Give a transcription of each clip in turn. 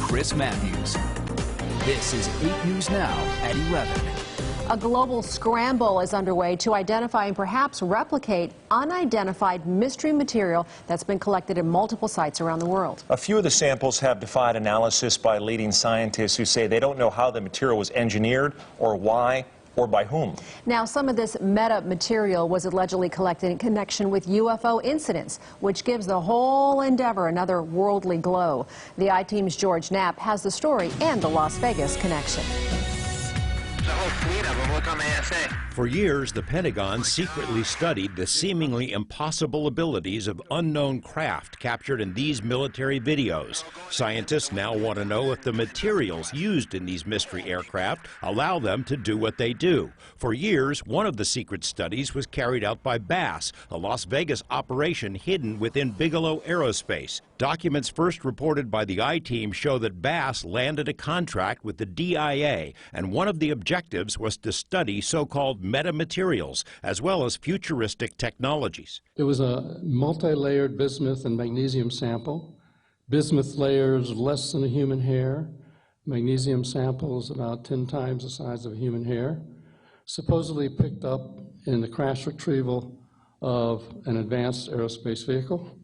Chris Matthews. This is 8 News Now at 11. A global scramble is underway to identify and perhaps replicate unidentified mystery material that's been collected in multiple sites around the world. A few of the samples have defied analysis by leading scientists who say they don't know how the material was engineered or why or by whom. Now, some of this metamaterial was allegedly collected in connection with UFO incidents, which gives the whole endeavor another worldly glow. The I-Team's George Knapp has the story and the Las Vegas connection. The whole fleet of them. Look on the ASA. For years, the Pentagon secretly studied the seemingly impossible abilities of unknown craft captured in these military videos. Scientists now want to know if the materials used in these mystery aircraft allow them to do what they do. For years, one of the secret studies was carried out by BASS, a Las Vegas operation hidden within Bigelow Aerospace. Documents first reported by the I-Team show that BASS landed a contract with the DIA, and one of the objectives was to study so-called metamaterials, as well as futuristic technologies. It was a multi-layered bismuth and magnesium sample. Bismuth layers less than a human hair. Magnesium samples about 10 times the size of a human hair. Supposedly picked up in the crash retrieval of an advanced aerospace vehicle.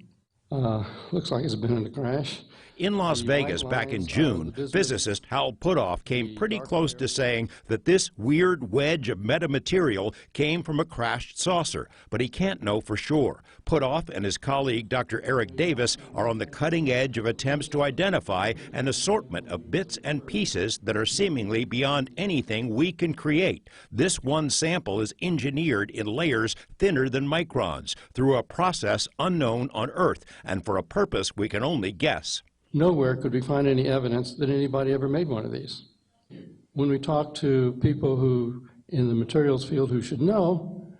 Looks like it's been in a crash. In Las Vegas back in June, physicist Hal Puthoff came pretty close to saying that this weird wedge of metamaterial came from a crashed saucer, but he can't know for sure. Puthoff and his colleague Dr. Eric Davis are on the cutting edge of attempts to identify an assortment of bits and pieces that are seemingly beyond anything we can create. This one sample is engineered in layers thinner than microns through a process unknown on Earth and for a purpose we can only guess. Nowhere could we find any evidence that anybody ever made one of these. When we talked to people who, in the materials field, who should know,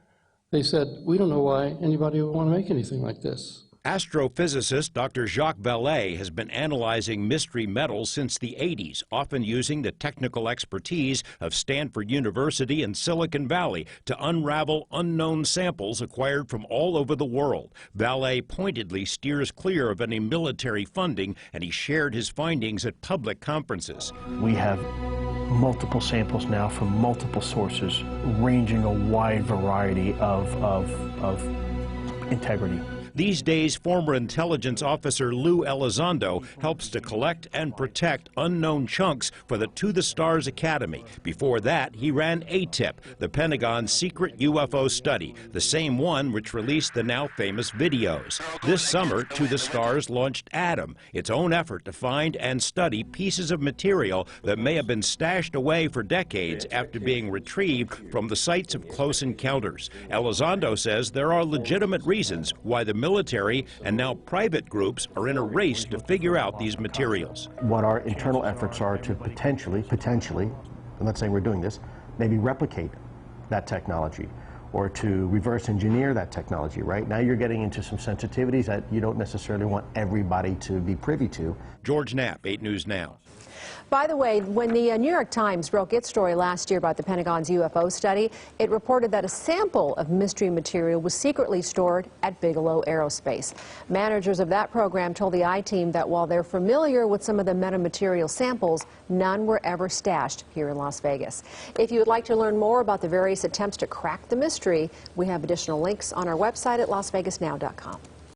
they said, we don't know why anybody would want to make anything like this. Astrophysicist Dr. Jacques Vallée has been analyzing mystery metals since the 80s, often using the technical expertise of Stanford University and Silicon Valley to unravel unknown samples acquired from all over the world. Vallée pointedly steers clear of any military funding, and he shared his findings at public conferences. We have multiple samples now from multiple sources, ranging a wide variety of integrity. These days, former intelligence officer Lou Elizondo helps to collect and protect unknown chunks for the To the Stars Academy. Before that, he ran ATIP, the Pentagon's secret UFO study, the same one which released the now famous videos. This summer, To the Stars launched ATOM, its own effort to find and study pieces of material that may have been stashed away for decades after being retrieved from the sites of close encounters. Elizondo says there are legitimate reasons why the military and now private groups are in a race to figure out these materials. What our internal efforts are to potentially, I'm not saying we're doing this, maybe replicate that technology or to reverse engineer that technology, right? Now you're getting into some sensitivities that you don't necessarily want everybody to be privy to. George Knapp, 8 News Now. By the way, when the New York Times broke its story last year about the Pentagon's UFO study, it reported that a sample of mystery material was secretly stored at Bigelow Aerospace. Managers of that program told the I-Team that while they're familiar with some of the metamaterial samples, none were ever stashed here in Las Vegas. If you would like to learn more about the various attempts to crack the mystery, we have additional links on our website at lasvegasnow.com.